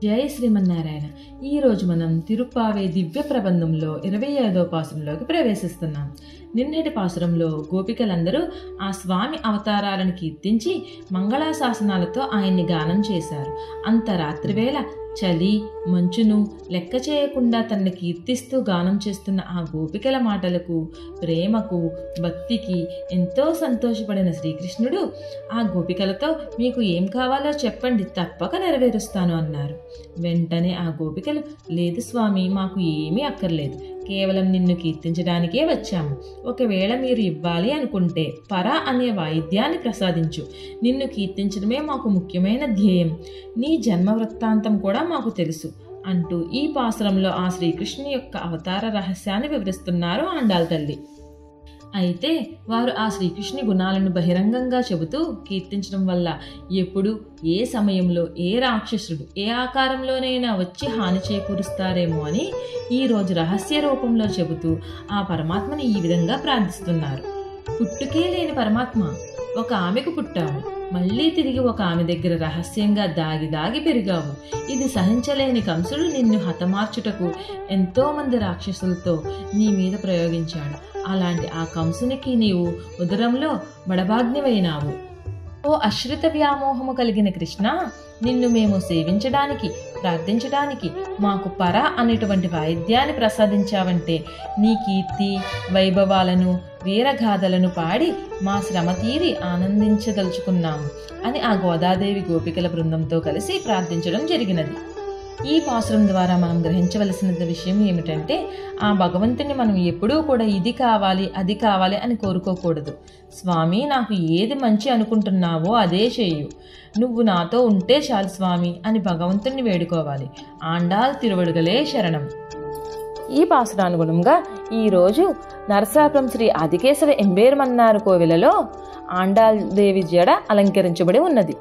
జై శ్రీమన్నారాయణ. ఈరోజు మనం తిరుప్పావే దివ్య ప్రబంధంలో 25వ పాసురంలోకి ప్రవేశిస్తున్నాం. నిన్నటి పాసురంలో గోపికలందరూ ఆ స్వామి అవతారాలను కీర్తించి మంగళాశాసనాలతో ఆయన్ని గానం చేశారు. అంత రాత్రివేళ చలి మంచును లెక్క చేయకుండా తనని కీర్తిస్తూ గానం చేస్తున్న ఆ గోపికల మాటలకు, ప్రేమకు, భక్తికి ఎంతో సంతోషపడిన శ్రీకృష్ణుడు ఆ గోపికలతో మీకు ఏం కావాలో చెప్పండి, తప్పక నెరవేరుస్తాను అన్నారు. వెంటనే ఆ గోపికలు, లేదు స్వామి, మాకు ఏమీ అక్కర్లేదు, కేవలం నిన్ను కీర్తించడానికే వచ్చాము. ఒకవేళ మీరు ఇవ్వాలి అనుకుంటే పర అనే వాయిద్యాన్ని ప్రసాదించు. నిన్ను కీర్తించడమే మాకు ముఖ్యమైన ధ్యేయం. నీ జన్మ వృత్తాంతం కూడా మాకు తెలుసు అంటూ ఈ పాసురంలో ఆ శ్రీకృష్ణుని యొక్క అవతార రహస్యాన్ని వివరిస్తున్నారు ఆండాళ్ తల్లి. అయితే వారు ఆ శ్రీకృష్ణుని గుణాలను బహిరంగంగా చెబుతూ కీర్తించడం వల్ల ఎప్పుడు, ఏ సమయంలో, ఏ రాక్షసుడు ఏ ఆకారంలోనైనా వచ్చి హాని చేకూరుస్తారేమో అని ఈరోజు రహస్య రూపంలో చెబుతూ ఆ పరమాత్మని ఈ విధంగా ప్రార్థిస్తున్నారు. పుట్టుకే లేని పరమాత్మ, ఒక ఆమెకు పుట్టావు, మళ్ళీ తిరిగి ఒక ఆమె దగ్గర రహస్యంగా దాగి పెరిగావు. ఇది సహించలేని కంసుడు నిన్ను హతమార్చుటకు ఎంతో మంది రాక్షసులతో నీ మీద ప్రయోగించాడు. అలాంటి ఆ కంసునికి నీవు ఉదరంలో బడబాగ్నివైనావు. ఓ అశ్రిత వ్యామోహము కలిగిన కృష్ణ, నిన్ను మేము సేవించడానికి, ప్రార్థించడానికి మాకు పర అనేటువంటి వాయిద్యాన్ని ప్రసాదించావంటే నీ కీర్తి వైభవాలను, వీరగాథలను పాడి మా శ్రమ తీరి ఆనందించదలుచుకున్నాము అని ఆ గోదాదేవి గోపికల బృందంతో కలిసి ప్రార్థించడం జరిగినది. ఈ పాసురం ద్వారా మనం గ్రహించవలసిన విషయం ఏమిటంటే, ఆ భగవంతుని మనం ఎప్పుడూ కూడా ఇది కావాలి అది కావాలి అని కోరుకోకూడదు. స్వామి, నాకు ఏది మంచి అనుకుంటున్నావో అదే చేయు, నువ్వు నాతో ఉంటే చాలు స్వామి అని భగవంతుణ్ణి వేడుకోవాలి. ఆండాళ్ తిరువడుగలే శరణం. ఈ పాసురానుగుణంగా ఈరోజు నరసాపురం శ్రీ ఆదికేశవ ఎంబేరుమన్నారు కోవిలలో ఆండాళ్ దేవి జడ అలంకరించబడి ఉన్నది.